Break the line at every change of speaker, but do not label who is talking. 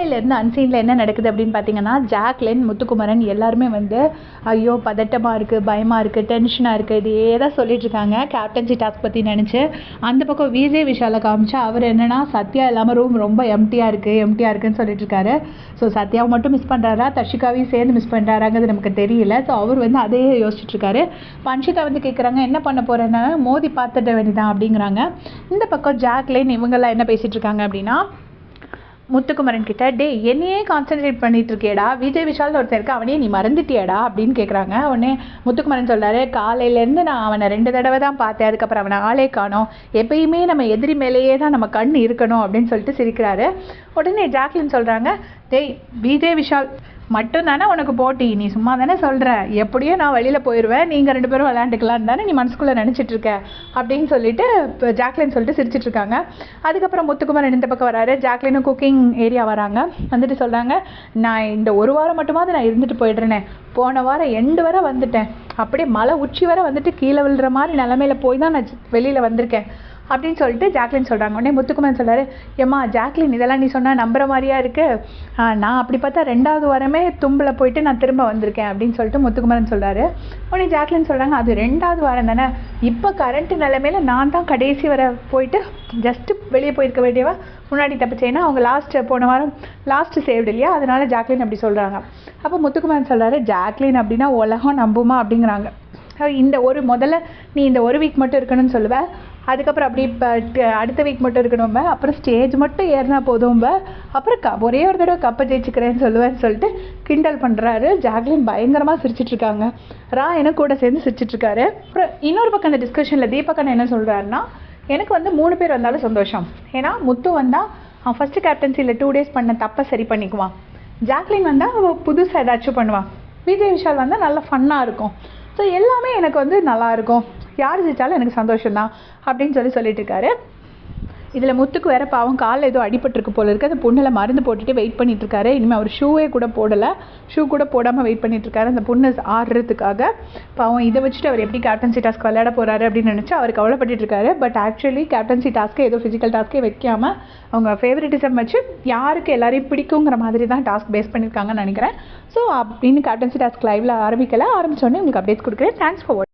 காலையிலேருந்து அன்சீனில் என்ன நடக்குது அப்படின்னு பார்த்தீங்கன்னா, ஜாக்லின், முத்துக்குமரன் எல்லாருமே வந்து ஐயோ பதட்டமாக இருக்குது, பயமாக இருக்குது, டென்ஷனாக இருக்குது, இதையே தான் சொல்லிட்டுருக்காங்க கேப்டன்சி டாஸ்க் பற்றி நினச்சி. அந்த பக்கம் விஜய் விஷாலை காமிச்சா அவர் என்னென்னா சத்யா இல்லாமல் ரூம் ரொம்ப எம்டியாக இருக்குன்னு சொல்லிட்டுருக்காரு. ஸோ சத்யாவை மட்டும் மிஸ் பண்ணுறாரா, தர்ஷிகாவையும் சேர்ந்து மிஸ் பண்ணுறாராங்கிறது நமக்கு தெரியல. ஸோ அவர் வந்து அதையே யோசிச்சுட்ருக்காரு. பன்ஷிதா வந்து கேட்குறாங்க என்ன பண்ண போகிறேன்னா மோதி பார்த்துட வேண்டியதான் அப்படிங்கிறாங்க. இந்த பக்கம் ஜாக்லின் இவங்கெல்லாம் என்ன பேசிகிட்டு இருக்காங்க அப்படின்னா, முத்துக்குமரன் கிட்ட டே என்னையே கான்சென்ட்ரேட் பண்ணிட்டு இருக்கேடா, விஜய் விஷால்னு ஒருத்தர் இருக்கு அவனையே நீ மறந்துட்டியாடா அப்படின்னு கேட்குறாங்க. உடனே முத்துக்குமரன் சொல்கிறாரு, காலையிலேருந்து நான் அவனை 2 தடவை தான் பார்த்தேன், அதுக்கப்புறம் அவனை ஆளே காணோம், எப்பயுமே நம்ம எதிரி மேலேயே தான் நம்ம கண் இருக்கணும் அப்படின்னு சொல்லிட்டு சிரிக்கிறாரு. உடனே ஜாக்லின் சொல்கிறாங்க, டேய் விஜய் விஷால் மட்டும் தானே உனக்கு போட்டி, நீ சும்மா தானே சொல்கிற, எப்படியும் நான் வெளியில் போயிடுவேன், நீங்கள் 2 பேரும் விளையாண்டுக்கலான்னு தானே நீ மனசுக்குள்ளே நினச்சிட்ருக்க அப்படின்னு சொல்லிட்டு இப்போ ஜாக்லின் சொல்லிட்டு சிரிச்சிட்ருக்காங்க. அதுக்கப்புறம் முத்துக்குமரன் இந்த பக்கம் வராரு. ஜாக்லினும் குக்கிங் ஏரியா வராங்க. வந்துட்டு சொல்கிறாங்க, நான் இந்த 1 வாரம் மட்டுமாவது நான் இருந்துட்டு போயிடுறேனே, போன வாரம் எண்டு வரை வந்துட்டேன், அப்படியே மலை உச்சி வரை வந்துட்டு கீழே விழுற மாதிரி நிலமையில போய் தான் நான் வெளியில் வந்திருக்கேன் அப்படின்னு சொல்லிட்டு ஜாக்லின் சொல்கிறாங்க. உடனே முத்துக்குமரன் சொல்கிறாரு, ஏம்மா ஜாக்லின் இதெல்லாம் நீ சொன்னால் நம்புற மாதிரியா இருக்குது, நான் அப்படி பார்த்தா 2வது வாரமே தும்பில் போயிட்டு நான் திரும்ப வந்திருக்கேன் அப்படின்னு சொல்லிட்டு முத்துக்குமரன் சொல்கிறாரு. உடனே ஜாக்லின் சொல்கிறாங்க, அது 2வது வாரம் தானே, இப்போ கரண்ட் நிலைமையில நான் தான் கடைசி வரை போயிட்டு ஜஸ்ட்டு வெளியே போயிருக்க வேண்டியவா முன்னாடி தப்பிச்சேன்னா அவங்க போன வாரம் சேவ்டு இல்லையா, அதனால ஜாக்லின் அப்படி சொல்கிறாங்க. அப்போ முத்துக்குமரன் சொல்கிறாரு, ஜாக்லின் அப்படின்னா உலகம் நம்புமா அப்படிங்கிறாங்க. இந்த முதல்ல நீ இந்த 1 வீக் மட்டும் இருக்கணும்னு சொல்லுவேன், அதுக்கப்புறம் அப்படி இப்போ அடுத்த வீக் மட்டும் இருக்கணும்ப, அப்புறம் ஸ்டேஜ் மட்டும் ஏறினா போதும்ப, அப்புறம் ஒரே ஒரு தடவை கப்பை ஜெயிச்சுக்கிறேன்னு சொல்லுவேன்னு சொல்லிட்டு கிண்டல் பண்ணுறாரு. ஜாக்லின் பயங்கரமாக சிரிச்சிட்ருக்காங்க. எனக்கு கூட சேர்ந்து சிரிச்சிட்ருக்காரு. அப்புறம் இன்னொரு பக்கம் அந்த டிஸ்கஷனில் தீபக்கன் என்ன சொல்கிறாருன்னா, எனக்கு வந்து 3 பேர் வந்தாலும் சந்தோஷம், ஏன்னா முத்து வந்தால் அவன் ஃபஸ்ட்டு கேப்டன்சியில் 2 டேஸ் பண்ண தப்பை சரி பண்ணிக்குவான், ஜாக்லின் வந்தால் அவள் புதுசாக ஏதாச்சும் பண்ணுவான், விஜய் விஷால் வந்தால் நல்லா ஃபன்னாக இருக்கும், ஸோ எல்லாமே எனக்கு வந்து நல்லாயிருக்கும், யார் ஜெயிச்சாலும் எனக்கு சந்தோஷம்தான் அப்படின்னு சொல்லிட்டு இருக்காரு. இதில் முத்துக்கு வேறு பாவம் காலில் ஏதோ அடிபட்டிருக்கு போல இருக்குது, அந்த புண்ணில் மருந்து போட்டுட்டு வெயிட் பண்ணிட்டுருக்காரு. இனிமேல் அவர் ஷூ கூட போடாமல் வெயிட் பண்ணிட்டுருக்காரு அந்த புண்ணு ஆடுறதுக்காக. பாவம் இதை வச்சுட்டு அவர் எப்படி கேப்டன்சி டாஸ்க் விளையாட போகிறாரு அப்படின்னு நினச்சி அவர் கவலைப்பட்டுருக்காரு. பட் ஆக்சுவலி கேப்டன்சி டாஸ்க்கு ஏதோ ஃபிசிக்கல் டாஸ்க்கே வைக்காமல் அவங்க ஃபேவரட்டிசம் வச்சு யாருக்கு எல்லாரையும் பிடிக்குங்கிற மாதிரி தான் டாஸ்க் பேஸ் பண்ணியிருக்காங்கன்னு நினைக்கிறேன். ஸோ அப்படின்னு கேப்டன்சி டாஸ்க் லைவில் ஆரம்பிச்சோன்னே உங்களுக்கு அப்டேட்ஸ் கொடுக்குறேன். Thanks for